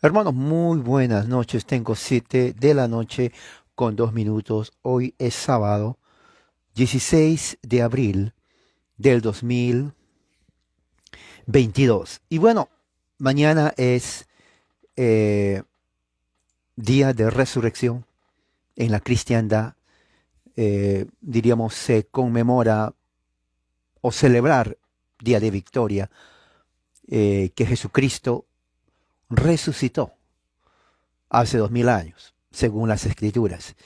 Hermanos, muy buenas noches. Tengo 7 de la noche con 2 minutos. Hoy es sábado, 16 de abril del 2022. Y bueno, mañana es eh, día de resurrección en la cristiandad. Diríamos, se conmemora o celebrar día de victoria, que Jesucristo resucitó hace 2000 años, según las escrituras.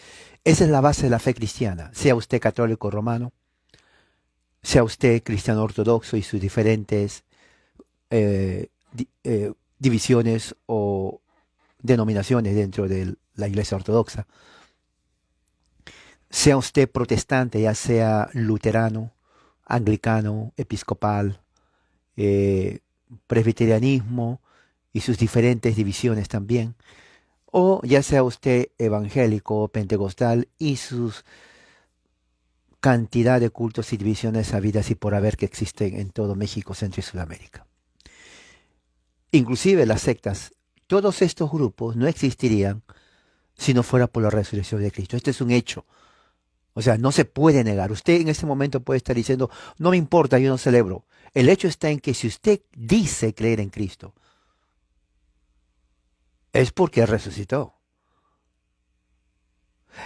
Esa es la base de la fe cristiana, sea usted católico romano, sea usted cristiano ortodoxo y sus diferentes divisiones o denominaciones dentro de la iglesia ortodoxa, sea usted protestante, ya sea luterano, anglicano, episcopal, eh, presbiterianismo y sus diferentes divisiones también, o ya sea usted evangélico, pentecostal y sus cantidad de cultos y divisiones habidas y por haber que existen en todo México, Centro y Sudamérica. Inclusive las sectas, todos estos grupos no existirían si no fuera por la resurrección de Cristo. Este es un hecho. O sea, no se puede negar. Usted en este momento puede estar diciendo, no me importa, yo no celebro. El hecho está en que si usted dice creer en Cristo, es porque resucitó.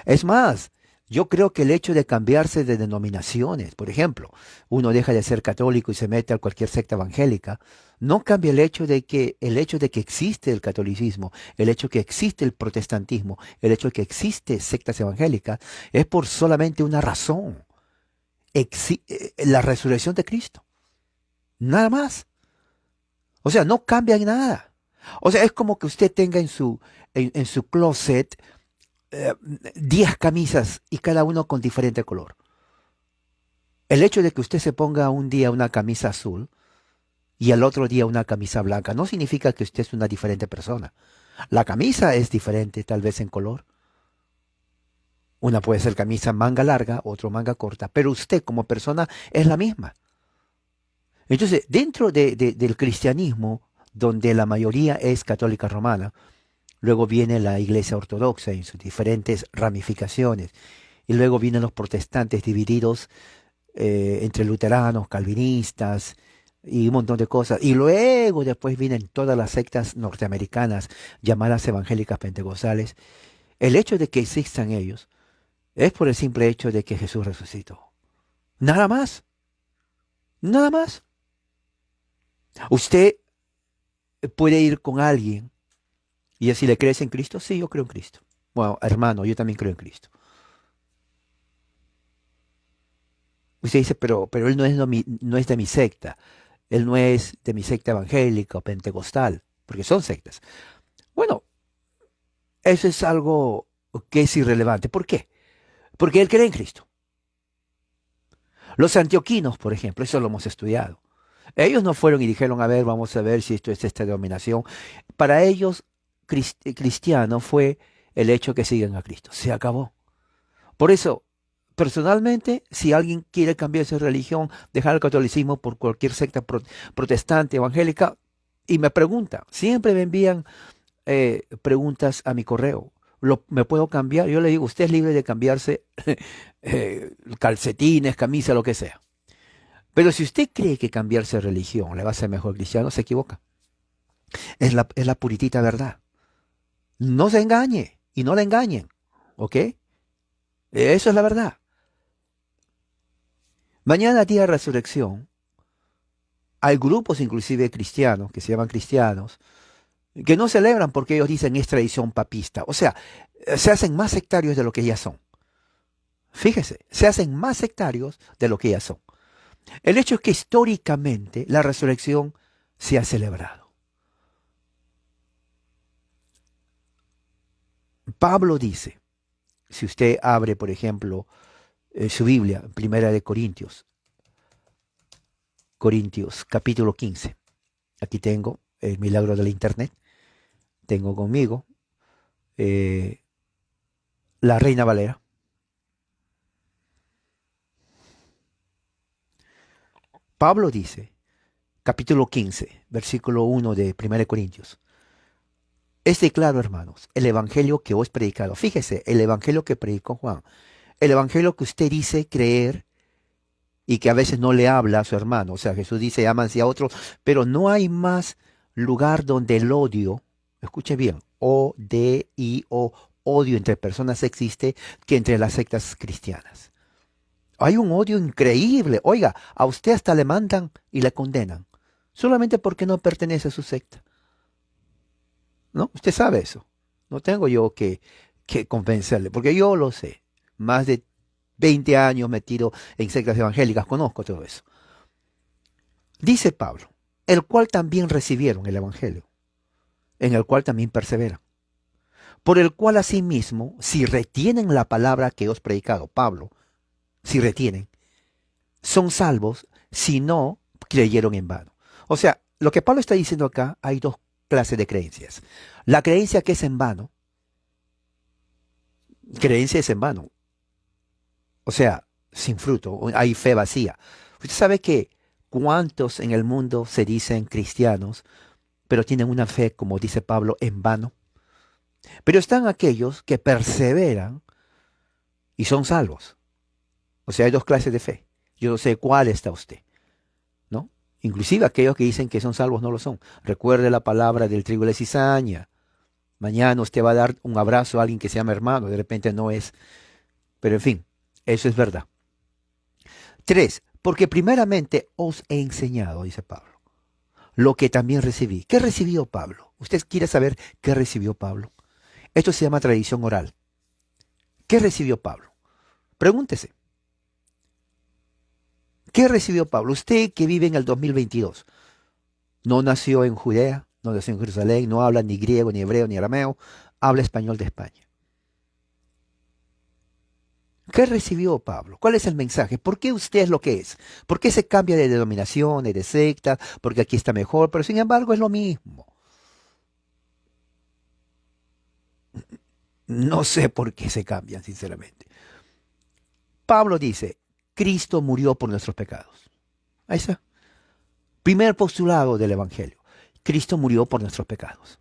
Es más, yo creo que el hecho de cambiarse de denominaciones, por ejemplo, uno deja de ser católico y se mete a cualquier secta evangélica, no cambia el hecho de que existe el catolicismo, el hecho que existe el protestantismo, el hecho que existe sectas evangélicas, es por solamente una razón, la resurrección de Cristo, nada más. O sea, no cambia nada. O sea, es como que usted tenga en su closet eh, 10 camisas y cada uno con diferente color. El hecho de que usted se ponga un día una camisa azul y al otro día una camisa blanca no significa que usted es una diferente persona. La camisa es diferente tal vez en color. Una puede ser camisa manga larga, otro manga corta, pero usted como persona es la misma. Entonces, dentro del cristianismo, donde la mayoría es católica romana, luego viene la iglesia ortodoxa en sus diferentes ramificaciones, y luego vienen los protestantes divididos entre luteranos, calvinistas y un montón de cosas. Y luego después vienen todas las sectas norteamericanas llamadas evangélicas pentecostales. El hecho de que existan ellos es por el simple hecho de que Jesús resucitó. Nada más, nada más. Usted puede ir con alguien y decirle, ¿crees en Cristo? Sí, yo creo en Cristo. Bueno, hermano, yo también creo en Cristo. Usted dice, pero él no es de mi secta. Él no es de mi secta evangélica o pentecostal, porque son sectas. Bueno, eso es algo que es irrelevante. ¿Por qué? Porque él cree en Cristo. Los antioquinos, por ejemplo, eso lo hemos estudiado. Ellos no fueron y dijeron, a ver, vamos a ver si esto es esta denominación. Para ellos, cristiano fue el hecho que sigan a Cristo. Se acabó. Por eso, personalmente, si alguien quiere cambiarse de religión, dejar el catolicismo por cualquier secta protestante, evangélica, y me pregunta, siempre me envían preguntas a mi correo. ¿Me puedo cambiar? Yo le digo, usted es libre de cambiarse calcetines, camisa, lo que sea. Pero si usted cree que cambiarse de religión le va a hacer mejor cristiano, se equivoca. Es la puritita verdad. No se engañe y no le engañen. ¿Ok? Eso es la verdad. Mañana, día de resurrección, hay grupos inclusive cristianos, que se llaman cristianos, que no celebran porque ellos dicen es tradición papista. O sea, se hacen más sectarios de lo que ya son. Fíjese, se hacen más sectarios de lo que ya son. El hecho es que históricamente la resurrección se ha celebrado. Pablo dice, si usted abre, por ejemplo, su Biblia, Primera de Corintios, capítulo 15. Aquí tengo el milagro de la internet. Tengo conmigo eh, la Reina Valera. Pablo dice, capítulo 15, versículo 1 de Primera de Corintios. Este, claro, hermanos, el evangelio que os he predicado. Fíjese, el evangelio que predicó Juan. El evangelio que usted dice creer y que a veces no le habla a su hermano. O sea, Jesús dice, ámanse a otros, pero no hay más lugar donde el odio, escuche bien, O-D-I-O, odio entre personas existe que entre las sectas cristianas. Hay un odio increíble. Oiga, a usted hasta le mandan y le condenan, solamente porque no pertenece a su secta. ¿No? Usted sabe eso. No tengo yo que convencerle, porque yo lo sé. Más de 20 años metido en sectas evangélicas, conozco todo eso. Dice Pablo, el cual también recibieron el evangelio, en el cual también perseveran, por el cual asimismo, si retienen la palabra que os predicado, Pablo, si retienen, son salvos, si no creyeron en vano. O sea, lo que Pablo está diciendo acá, hay dos clases de creencias. La creencia que es en vano, creencia es en vano, o sea, sin fruto, hay fe vacía. Usted sabe que cuántos en el mundo se dicen cristianos, pero tienen una fe, como dice Pablo, en vano. Pero están aquellos que perseveran y son salvos. O sea, hay dos clases de fe. Yo no sé cuál está usted, ¿no? Inclusive aquellos que dicen que son salvos no lo son. Recuerde la palabra del trigo y la cizaña. Mañana usted va a dar un abrazo a alguien que se llama hermano, de repente no es. Pero en fin, eso es verdad. Tres, porque primeramente os he enseñado, dice Pablo, lo que también recibí. ¿Qué recibió Pablo? ¿Usted quiere saber qué recibió Pablo? Esto se llama tradición oral. ¿Qué recibió Pablo? Pregúntese. ¿Qué recibió Pablo? Usted que vive en el 2022, no nació en Judea, no nació en Jerusalén, no habla ni griego, ni hebreo, ni arameo, habla español de España. ¿Qué recibió Pablo? ¿Cuál es el mensaje? ¿Por qué usted es lo que es? ¿Por qué se cambia de denominaciones, de sectas? Porque aquí está mejor, pero sin embargo es lo mismo. No sé por qué se cambian, sinceramente. Pablo dice, Cristo murió por nuestros pecados. Ahí está. Primer postulado del Evangelio. Cristo murió por nuestros pecados.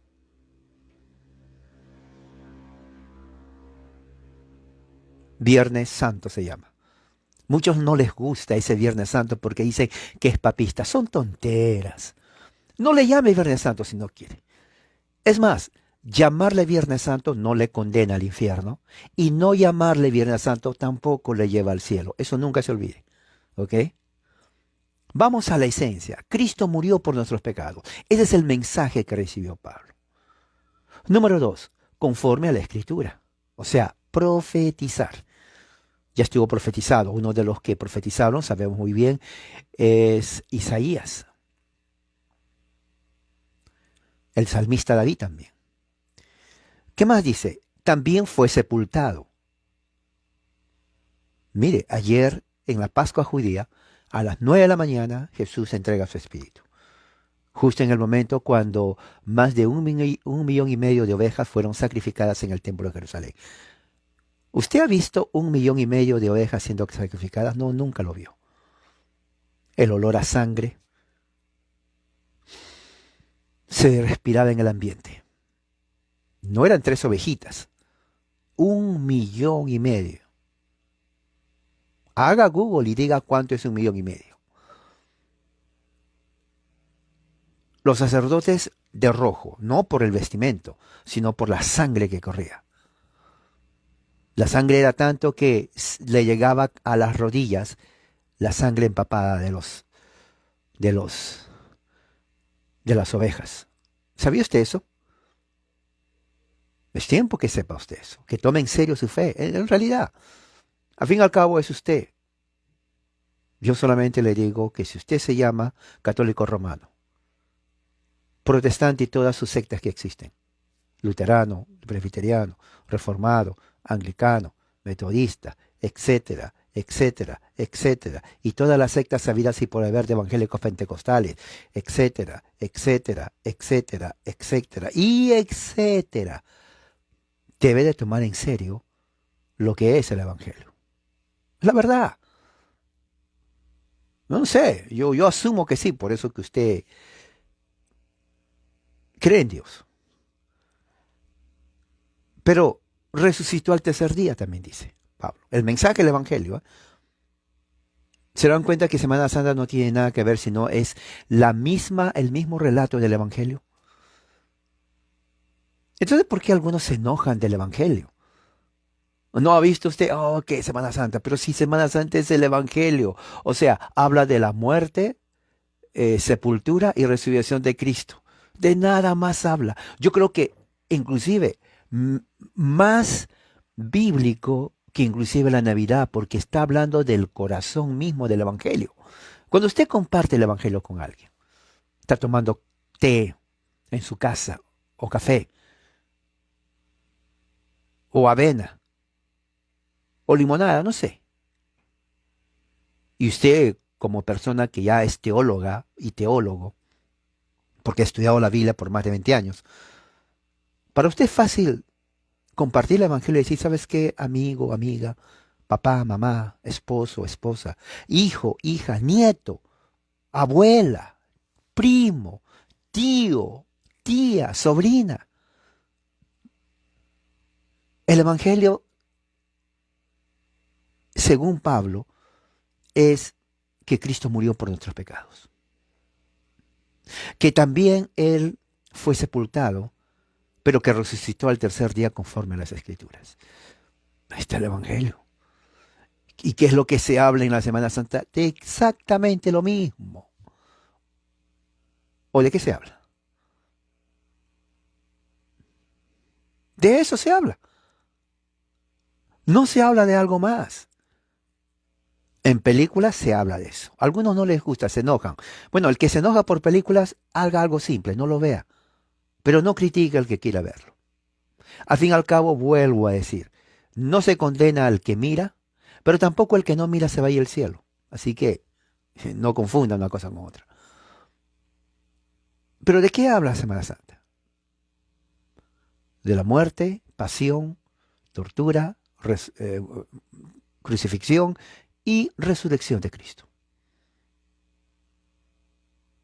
Viernes Santo se llama. Muchos no les gusta ese Viernes Santo porque dicen que es papista. Son tonteras. No le llame Viernes Santo si no quiere. Es más, llamarle Viernes Santo no le condena al infierno y no llamarle Viernes Santo tampoco le lleva al cielo. Eso nunca se olvide. ¿Ok? Vamos a la esencia. Cristo murió por nuestros pecados. Ese es el mensaje que recibió Pablo. Número dos, conforme a la Escritura. O sea, profetizar. Ya estuvo profetizado. Uno de los que profetizaron, sabemos muy bien, es Isaías. El salmista David también. ¿Qué más dice? También fue sepultado. Mire, ayer en la Pascua judía, a las 9 de la mañana, Jesús entrega su espíritu. Justo en el momento cuando más de 1,5 millón de ovejas fueron sacrificadas en el templo de Jerusalén. ¿Usted ha visto 1,5 millones de ovejas siendo sacrificadas? No, nunca lo vio. El olor a sangre se respiraba en el ambiente. No eran 3 ovejitas, 1,5 millones. Haga Google y diga cuánto es 1,5 millones. Los sacerdotes de rojo, no por el vestimento, sino por la sangre que corría. La sangre era tanto que le llegaba a las rodillas la sangre empapada de los, de las ovejas. ¿Sabía usted eso? Es tiempo que sepa usted eso, que tome en serio su fe. En realidad, al fin y al cabo es usted. Yo solamente le digo que si usted se llama católico romano, protestante y todas sus sectas que existen, luterano, presbiteriano, reformado, anglicano, metodista, etcétera, etcétera, etcétera, y todas las sectas sabidas y por haber de evangélicos pentecostales, etcétera, etcétera, etcétera, etcétera, y etcétera, debe de tomar en serio lo que es el evangelio. La verdad, no sé, yo asumo que sí, por eso que usted cree en Dios. Pero resucitó al tercer día, también dice Pablo. El mensaje del Evangelio. Se dan cuenta que Semana Santa no tiene nada que ver, sino es el mismo relato del Evangelio. Entonces, ¿por qué algunos se enojan del Evangelio? ¿No ha visto usted? Oh, qué Semana Santa. Pero si Semana Santa es el Evangelio. O sea, habla de la muerte, sepultura y resurrección de Cristo. De nada más habla. Yo creo que inclusive m- más bíblico que inclusive la Navidad, porque está hablando del corazón mismo del Evangelio. Cuando usted comparte el Evangelio con alguien, está tomando té en su casa, o café, o avena, o limonada, no sé. Y usted, como persona que ya es teóloga y teólogo, porque ha estudiado la Biblia por más de 20 años, para usted es fácil compartir el Evangelio y decir, ¿sabes qué? Amigo, amiga, papá, mamá, esposo, esposa, hijo, hija, nieto, abuela, primo, tío, tía, sobrina. El Evangelio, según Pablo, es que Cristo murió por nuestros pecados, que también Él fue sepultado, pero que resucitó al tercer día conforme a las Escrituras. Ahí está el Evangelio. ¿Y qué es lo que se habla en la Semana Santa? De exactamente lo mismo. ¿O de qué se habla? De eso se habla. No se habla de algo más. En películas se habla de eso. A algunos no les gusta, se enojan. Bueno, el que se enoja por películas, haga algo simple, no lo vea. Pero no critique al que quiera verlo. Al fin y al cabo, vuelvo a decir, no se condena al que mira, pero tampoco el que no mira se va a ir al cielo. Así que no confundan una cosa con otra. ¿Pero de qué habla Semana Santa? De la muerte, pasión, tortura, crucifixión y resurrección de Cristo.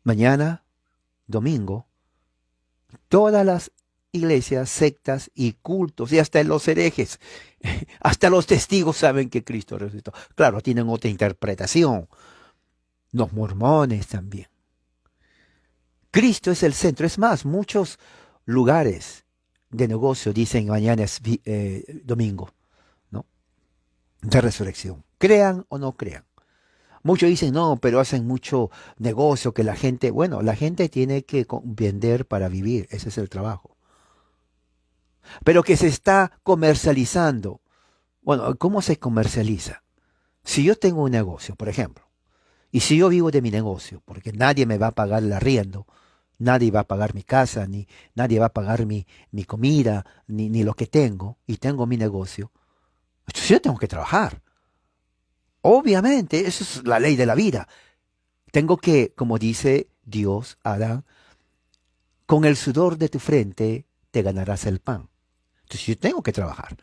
Mañana, domingo, todas las iglesias, sectas y cultos, y hasta los herejes, hasta los testigos saben que Cristo resucitó. Claro, tienen otra interpretación. Los mormones también. Cristo es el centro. Es más, muchos lugares de negocio dicen mañana es domingo, ¿no? De resurrección. Crean o no crean. Muchos dicen, no, pero hacen mucho negocio que la gente, bueno, la gente tiene que vender para vivir, ese es el trabajo. Pero que se está comercializando. Bueno, ¿cómo se comercializa? Si yo tengo un negocio, por ejemplo, y si yo vivo de mi negocio, porque nadie me va a pagar el arriendo, nadie va a pagar mi casa, ni nadie va a pagar mi comida, ni lo que tengo, y tengo mi negocio, entonces yo tengo que trabajar. Obviamente, eso es la ley de la vida. Tengo que, como dice Dios a Adán, con el sudor de tu frente te ganarás el pan. Entonces yo tengo que trabajar.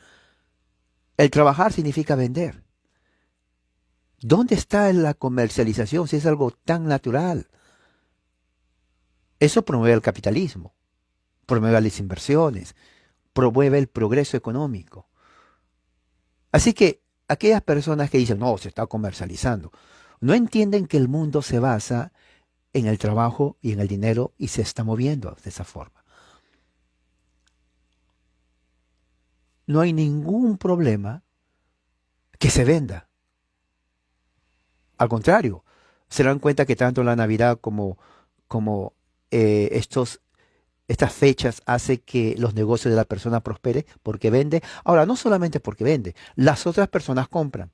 El trabajar significa vender. ¿Dónde está la comercialización si es algo tan natural? Eso promueve el capitalismo, promueve las inversiones, promueve el progreso económico. Así que aquellas personas que dicen, no, se está comercializando, no entienden que el mundo se basa en el trabajo y en el dinero y se está moviendo de esa forma. No hay ningún problema que se venda. Al contrario, se dan cuenta que tanto la Navidad como estos estas fechas hace que los negocios de la persona prospere porque vende. Ahora, no solamente porque vende, las otras personas compran.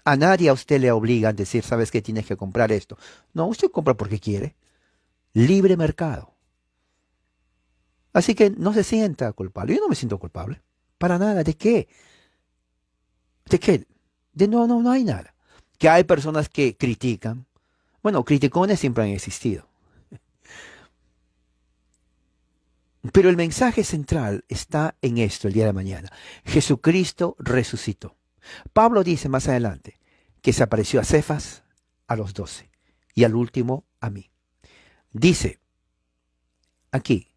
A nadie a usted le obligan a decir, sabes que tienes que comprar esto. No, usted compra porque quiere. Libre mercado. Así que no se sienta culpable. Yo no me siento culpable. Para nada. ¿De qué? ¿De qué? De no hay nada. Que hay personas que critican. Bueno, criticones siempre han existido. Pero el mensaje central está en esto el día de mañana. Jesucristo resucitó. Pablo dice más adelante que se apareció a Cefas, a los 12 y al último a mí. Dice aquí,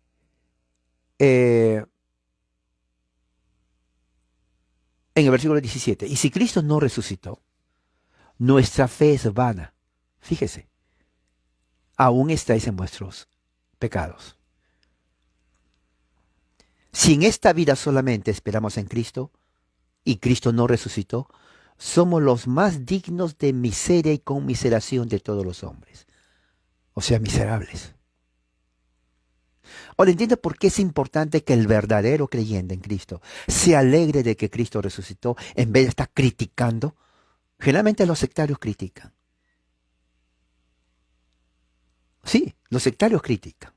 eh, En el versículo 17, y si Cristo no resucitó, nuestra fe es vana. Fíjese, aún estáis en vuestros pecados. Si en esta vida solamente esperamos en Cristo y Cristo no resucitó, somos los más dignos de miseria y conmiseración de todos los hombres. O sea, miserables. Ahora entiende por qué es importante que el verdadero creyente en Cristo se alegre de que Cristo resucitó en vez de estar criticando. Generalmente los sectarios critican. Sí, los sectarios critican.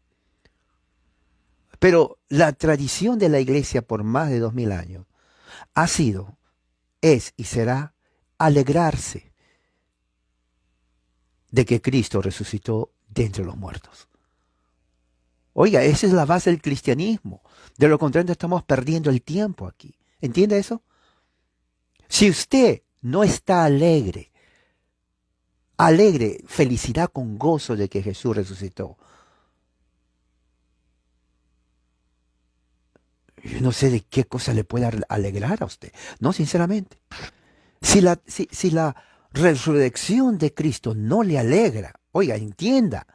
Pero la tradición de la iglesia por más de 2000 años ha sido, es y será alegrarse de que Cristo resucitó de entre los muertos. Oiga, esa es la base del cristianismo. De lo contrario, estamos perdiendo el tiempo aquí. ¿Entiende eso? Si usted no está alegre, felicidad con gozo de que Jesús resucitó, yo no sé de qué cosa le puede alegrar a usted. No, sinceramente. Si la resurrección de Cristo no le alegra, oiga, entienda,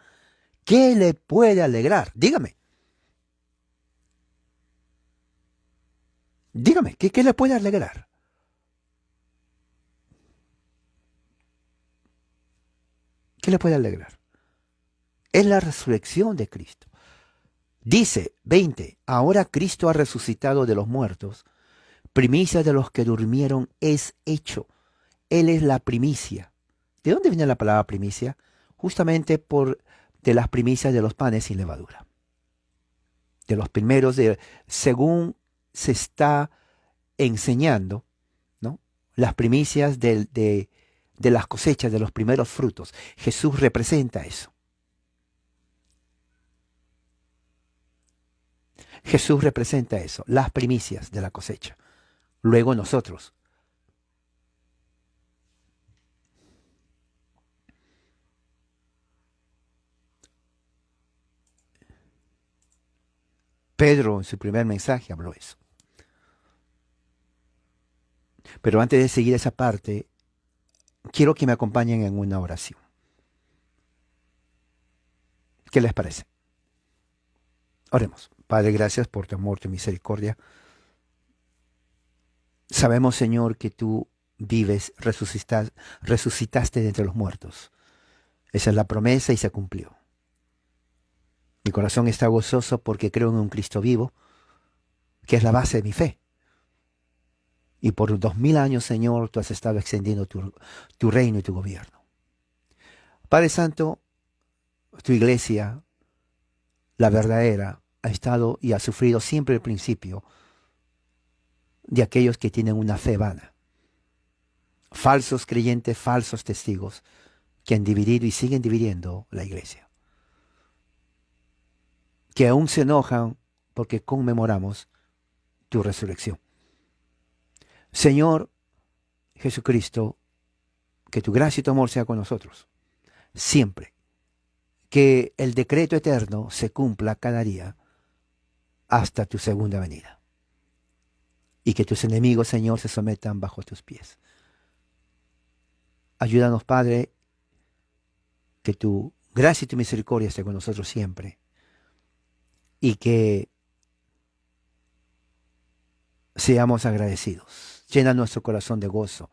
¿qué le puede alegrar? Dígame, ¿qué le puede alegrar? ¿Qué le puede alegrar? Es la resurrección de Cristo. Dice 20, ahora Cristo ha resucitado de los muertos, primicia de los que durmieron es hecho. Él es la primicia. ¿De dónde viene la palabra primicia? Justamente de las primicias de los panes sin levadura. De los primeros, según se está enseñando, ¿no? Las primicias de las cosechas, de los primeros frutos. Jesús representa eso. Jesús representa eso, las primicias de la cosecha. Luego nosotros. Pedro en su primer mensaje habló eso. Pero antes de seguir esa parte, quiero que me acompañen en una oración. ¿Qué les parece? Oremos. Padre, gracias por tu amor, tu misericordia. Sabemos, Señor, que tú vives, resucitaste de entre los muertos. Esa es la promesa y se cumplió. Mi corazón está gozoso porque creo en un Cristo vivo, que es la base de mi fe. Y por 2000 años, Señor, tú has estado extendiendo tu reino y tu gobierno. Padre Santo, tu iglesia, la verdadera, ha estado y ha sufrido siempre el principio de aquellos que tienen una fe vana. Falsos creyentes, falsos testigos, que han dividido y siguen dividiendo la iglesia. Que aún se enojan porque conmemoramos tu resurrección. Señor Jesucristo, que tu gracia y tu amor sea con nosotros, siempre. Que el decreto eterno se cumpla cada día hasta tu segunda venida. Y que tus enemigos, Señor, se sometan bajo tus pies. Ayúdanos, Padre, que tu gracia y tu misericordia esté con nosotros siempre. Y que seamos agradecidos. Llena nuestro corazón de gozo.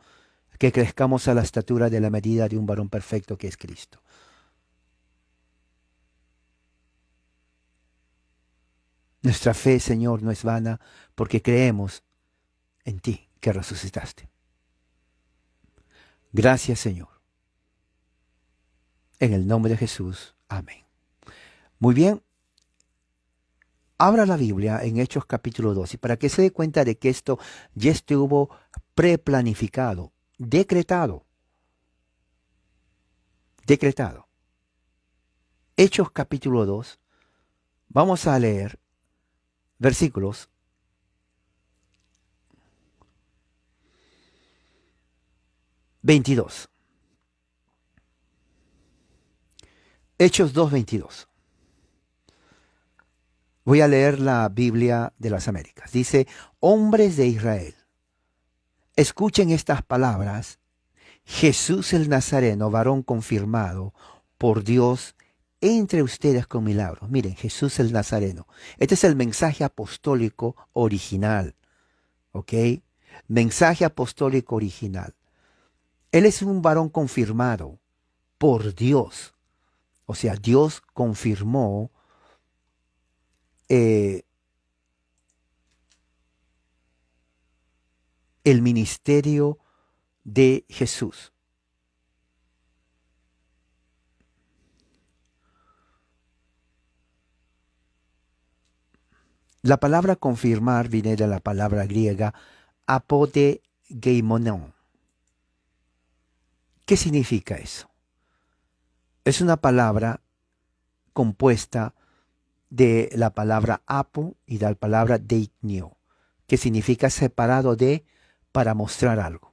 Que crezcamos a la estatura de la medida de un varón perfecto que es Cristo. Nuestra fe, Señor, no es vana porque creemos en ti que resucitaste. Gracias, Señor. En el nombre de Jesús. Amén. Muy bien. Abra la Biblia en Hechos capítulo 2 y para que se dé cuenta de que esto ya estuvo preplanificado, decretado. Hechos capítulo 2. Vamos a leer versículos 22. Hechos 2:22. Voy a leer la Biblia de las Américas. Dice, hombres de Israel, Escuchen estas palabras. Jesús el Nazareno, varón confirmado por Dios entre ustedes con milagros. Miren, Jesús el Nazareno. Este es el mensaje apostólico original. ¿Ok? Mensaje apostólico original. Él es un varón confirmado por Dios. O sea, Dios confirmó eh, el ministerio de Jesús. La palabra confirmar viene de la palabra griega apotegeimonon. ¿Qué significa eso? Es una palabra compuesta de la palabra apo y de la palabra deignio, que significa separado de para mostrar algo.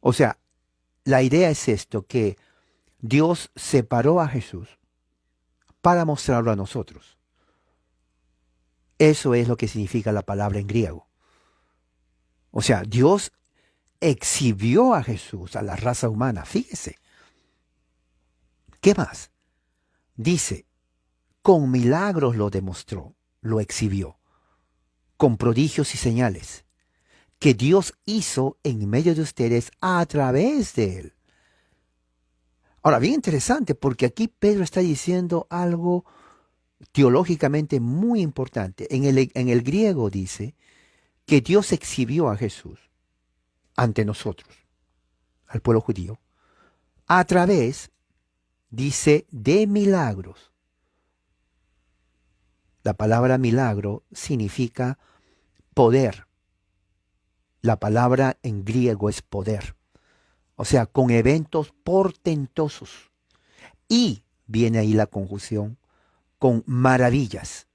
O sea, la idea es esto, que Dios separó a Jesús para mostrarlo a nosotros. Eso es lo que significa la palabra en griego. O sea, Dios exhibió a Jesús, a la raza humana. Fíjese. ¿Qué más? Dice, con milagros lo demostró, lo exhibió, con prodigios y señales, que Dios hizo en medio de ustedes a través de él. Ahora, bien interesante, porque aquí Pedro está diciendo algo teológicamente muy importante. En el griego dice que Dios exhibió a Jesús ante nosotros, al pueblo judío, a través, dice, de milagros. La palabra milagro significa poder. La palabra en griego es poder. O sea, con eventos portentosos. Y viene ahí la conjunción con maravillas,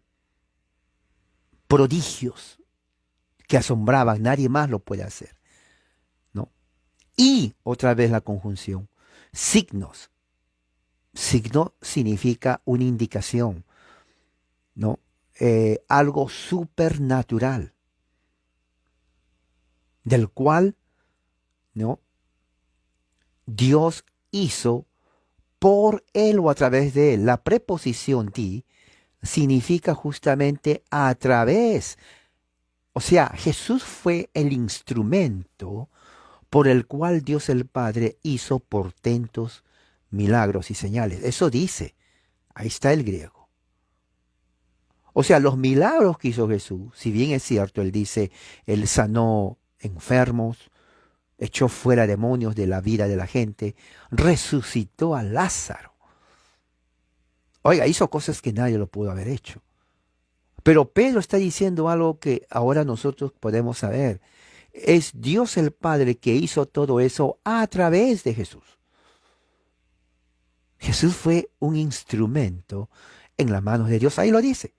prodigios que asombraban, nadie más lo puede hacer, ¿no? Y otra vez la conjunción, signos. Signo significa una indicación, ¿no? Algo supernatural, del cual, ¿no? Dios hizo por él o a través de él. La preposición di significa justamente a través. O sea, Jesús fue el instrumento por el cual Dios el Padre hizo portentos, milagros y señales. Eso dice, ahí está el griego. O sea, los milagros que hizo Jesús, si bien es cierto, él dice, él sanó enfermos, echó fuera demonios de la vida de la gente, resucitó a Lázaro. Oiga, hizo cosas que nadie lo pudo haber hecho. Pero Pedro está diciendo algo que ahora nosotros podemos saber. Es Dios el Padre que hizo todo eso a través de Jesús. Jesús fue un instrumento en las manos de Dios. Ahí lo dice,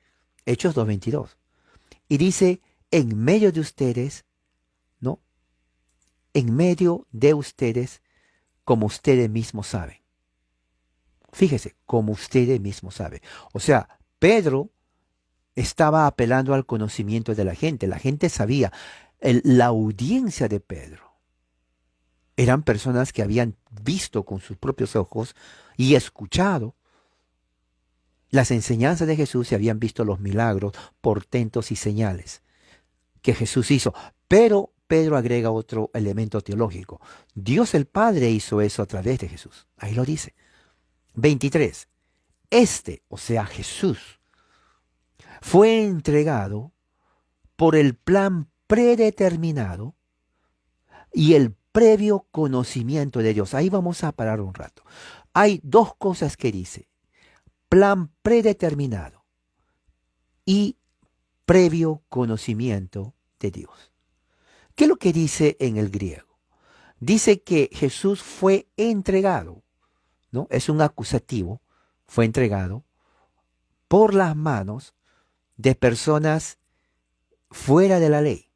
Hechos 2:22. Y dice, en medio de ustedes, ¿no? En medio de ustedes, como ustedes mismos saben. Fíjese, como ustedes mismos saben. O sea, Pedro estaba apelando al conocimiento de la gente. La gente sabía. La audiencia de Pedro eran personas que habían visto con sus propios ojos y escuchado las enseñanzas de Jesús y habían visto los milagros, portentos y señales que Jesús hizo. Pero Pedro agrega otro elemento teológico. Dios el Padre hizo eso a través de Jesús. Ahí lo dice. 23. O sea, Jesús, fue entregado por el plan predeterminado y el previo conocimiento de Dios. Ahí vamos a parar un rato. Hay dos cosas que dice: plan predeterminado y previo conocimiento de Dios. ¿Qué es lo que dice en el griego? Dice que Jesús fue entregado, ¿no? Es un acusativo, fue entregado por las manos de personas fuera de la ley.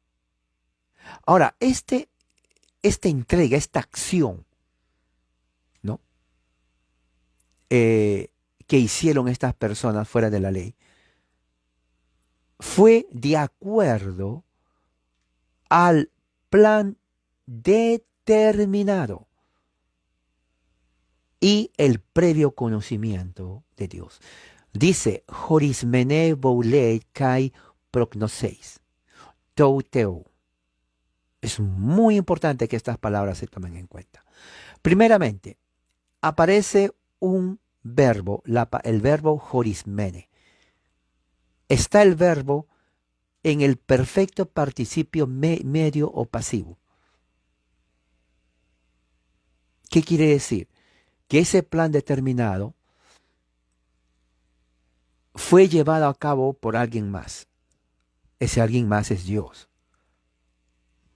Ahora, esta entrega, esta acción, ¿no? Que hicieron estas personas fuera de la ley, fue de acuerdo al plan determinado y el previo conocimiento de Dios. Dice, horismene boulei kai prognoseis, touteo. Es muy importante que estas palabras se tomen en cuenta. Primeramente, aparece un verbo, el verbo horismene. Está el verbo en el perfecto participio medio o pasivo. ¿Qué quiere decir? Que ese plan determinado fue llevado a cabo por alguien más. Ese alguien más es Dios.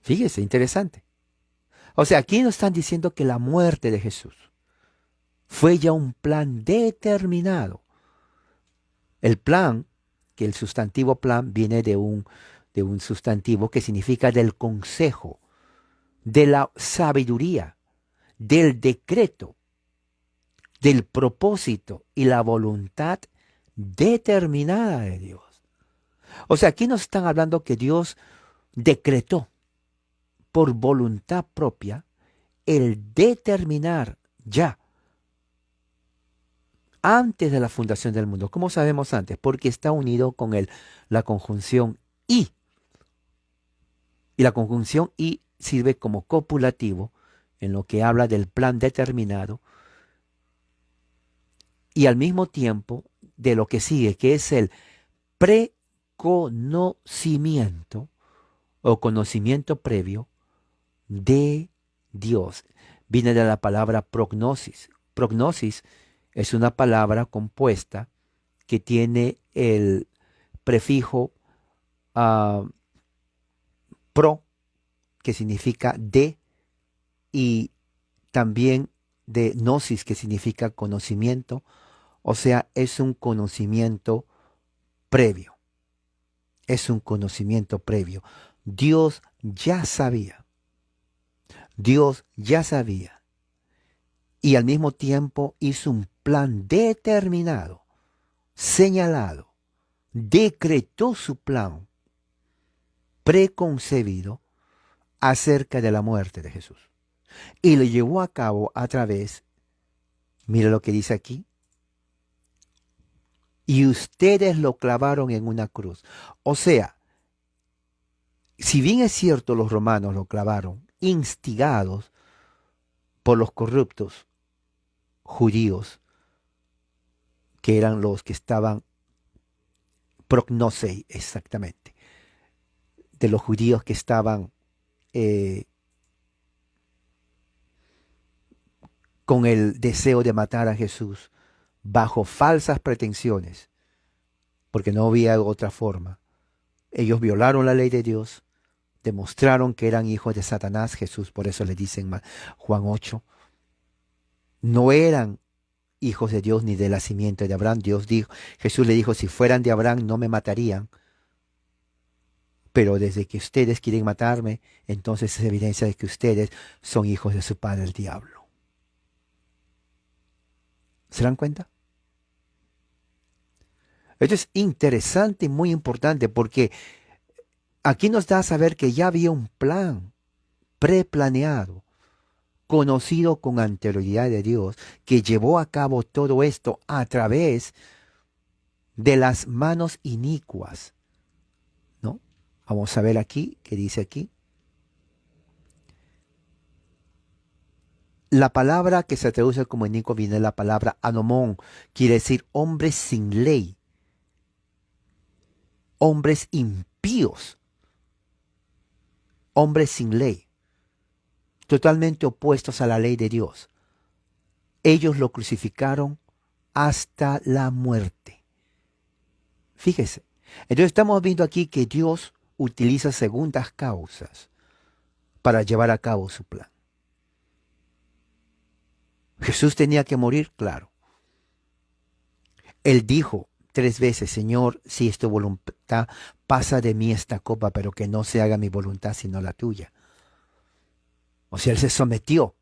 Fíjese, interesante. O sea, aquí nos están diciendo que la muerte de Jesús fue ya un plan determinado. El plan, que el sustantivo plan viene de un sustantivo que significa del consejo, de la sabiduría, del decreto, del propósito y la voluntad determinada de Dios. O sea, aquí nos están hablando que Dios decretó por voluntad propia el determinar ya antes de la fundación del mundo. ¿Cómo sabemos antes? Porque está unido con la conjunción y. Y la conjunción y sirve como copulativo en lo que habla del plan determinado y al mismo tiempo de lo que sigue, que es el preconocimiento o conocimiento previo de Dios. Viene de la palabra prognosis. Prognosis es una palabra compuesta que tiene el prefijo pro, que significa de, y también de gnosis, que significa conocimiento. O sea, es un conocimiento previo. Es un conocimiento previo. Dios ya sabía. Dios ya sabía. Y al mismo tiempo hizo un plan determinado, señalado. Decretó su plan preconcebido acerca de la muerte de Jesús. Y lo llevó a cabo a través, mira lo que dice aquí, y ustedes lo clavaron en una cruz. O sea, si bien es cierto los romanos lo clavaron, instigados por los corruptos judíos, que eran los que estaban prognosei exactamente, de los judíos que estaban eh, con el deseo de matar a Jesús bajo falsas pretensiones, porque no había otra forma. Ellos violaron la ley de Dios, demostraron que eran hijos de Satanás, Jesús, por eso le dicen Juan 8, no eran hijos de Dios ni de la simiente de Abraham. Jesús le dijo, si fueran de Abraham no me matarían, pero desde que ustedes quieren matarme, entonces es evidencia de que ustedes son hijos de su padre el diablo. ¿Se dan cuenta? Esto es interesante y muy importante porque aquí nos da a saber que ya había un plan preplaneado, conocido con anterioridad de Dios, que llevó a cabo todo esto a través de las manos inicuas, ¿no? Vamos a ver aquí, ¿qué dice aquí? La palabra que se traduce como inicuo viene de la palabra anomón, quiere decir hombres sin ley, hombres impíos, hombres sin ley, totalmente opuestos a la ley de Dios. Ellos lo crucificaron hasta la muerte. Fíjese. Entonces estamos viendo aquí que Dios utiliza segundas causas para llevar a cabo su plan. Jesús tenía que morir, claro. Él dijo 3 veces, Señor, si es tu voluntad, pasa de mí esta copa, pero que no se haga mi voluntad sino la tuya. O sea, Él se sometió.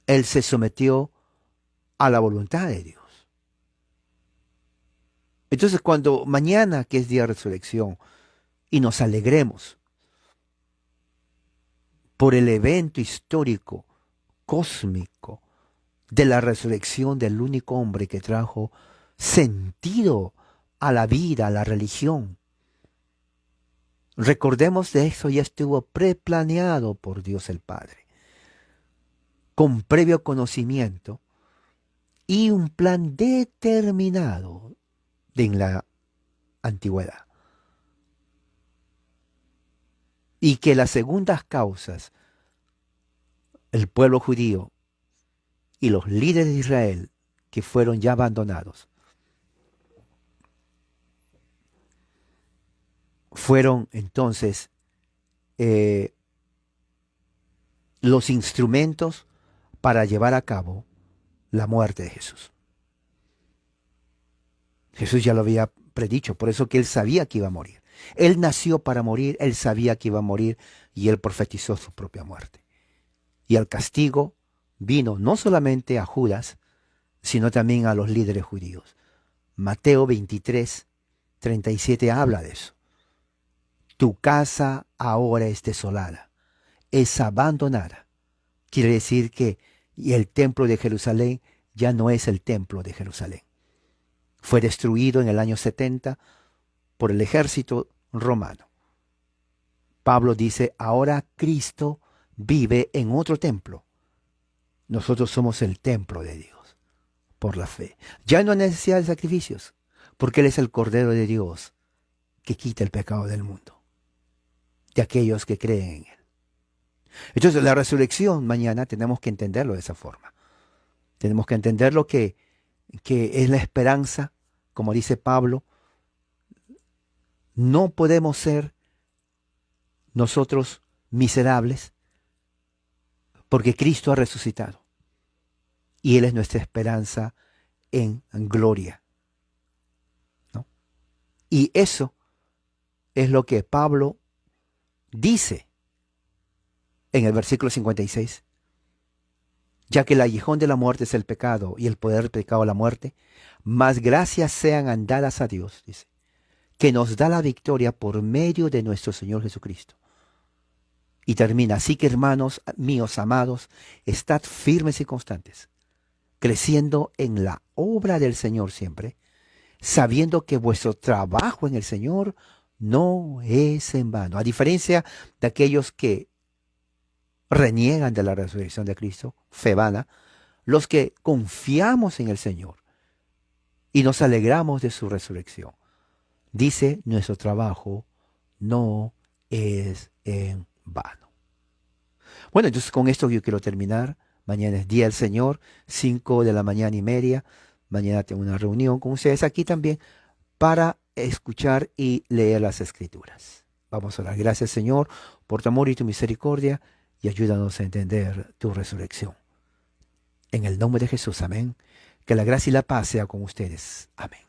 Él se sometió a la voluntad de Dios. Entonces, cuando mañana, que es día de resurrección, y nos alegremos, por el evento histórico, cósmico, de la resurrección del único hombre que trajo sentido a la vida, a la religión. Recordemos de eso, ya estuvo preplaneado por Dios el Padre, con previo conocimiento y un plan determinado en la antigüedad. Y que las segundas causas, el pueblo judío y los líderes de Israel, que fueron ya abandonados, fueron entonces los instrumentos para llevar a cabo la muerte de Jesús. Jesús ya lo había predicho, por eso que él sabía que iba a morir. Él nació para morir, él sabía que iba a morir y él profetizó su propia muerte. Y el castigo vino no solamente a Judas, sino también a los líderes judíos. Mateo 23, 37 habla de eso. Tu casa ahora es desolada, es abandonada. Quiere decir que el templo de Jerusalén ya no es el templo de Jerusalén. Fue destruido en el año 70 por el ejército romano. Pablo dice, ahora Cristo vive en otro templo. Nosotros somos el templo de Dios, por la fe. Ya no hay necesidad de sacrificios, porque Él es el Cordero de Dios que quita el pecado del mundo, de aquellos que creen en Él. Entonces la resurrección mañana tenemos que entenderlo de esa forma. Tenemos que entenderlo que es la esperanza, como dice Pablo. No podemos ser nosotros miserables porque Cristo ha resucitado y Él es nuestra esperanza en gloria, ¿no? Y eso es lo que Pablo dice en el versículo 56. Ya que el aguijón de la muerte es el pecado y el poder del pecado la muerte, más gracias sean dadas a Dios, dice, que nos da la victoria por medio de nuestro Señor Jesucristo. Y termina, así que hermanos míos amados, estad firmes y constantes, creciendo en la obra del Señor siempre, sabiendo que vuestro trabajo en el Señor no es en vano. A diferencia de aquellos que reniegan de la resurrección de Cristo, fe vana, los que confiamos en el Señor y nos alegramos de su resurrección. Dice, nuestro trabajo no es en vano. Bueno, entonces con esto yo quiero terminar. Mañana es Día del Señor, 5:30 AM. Mañana tengo una reunión con ustedes aquí también para escuchar y leer las Escrituras. Vamos a orar. Gracias, Señor, por tu amor y tu misericordia, y ayúdanos a entender tu resurrección. En el nombre de Jesús, amén. Que la gracia y la paz sea con ustedes. Amén.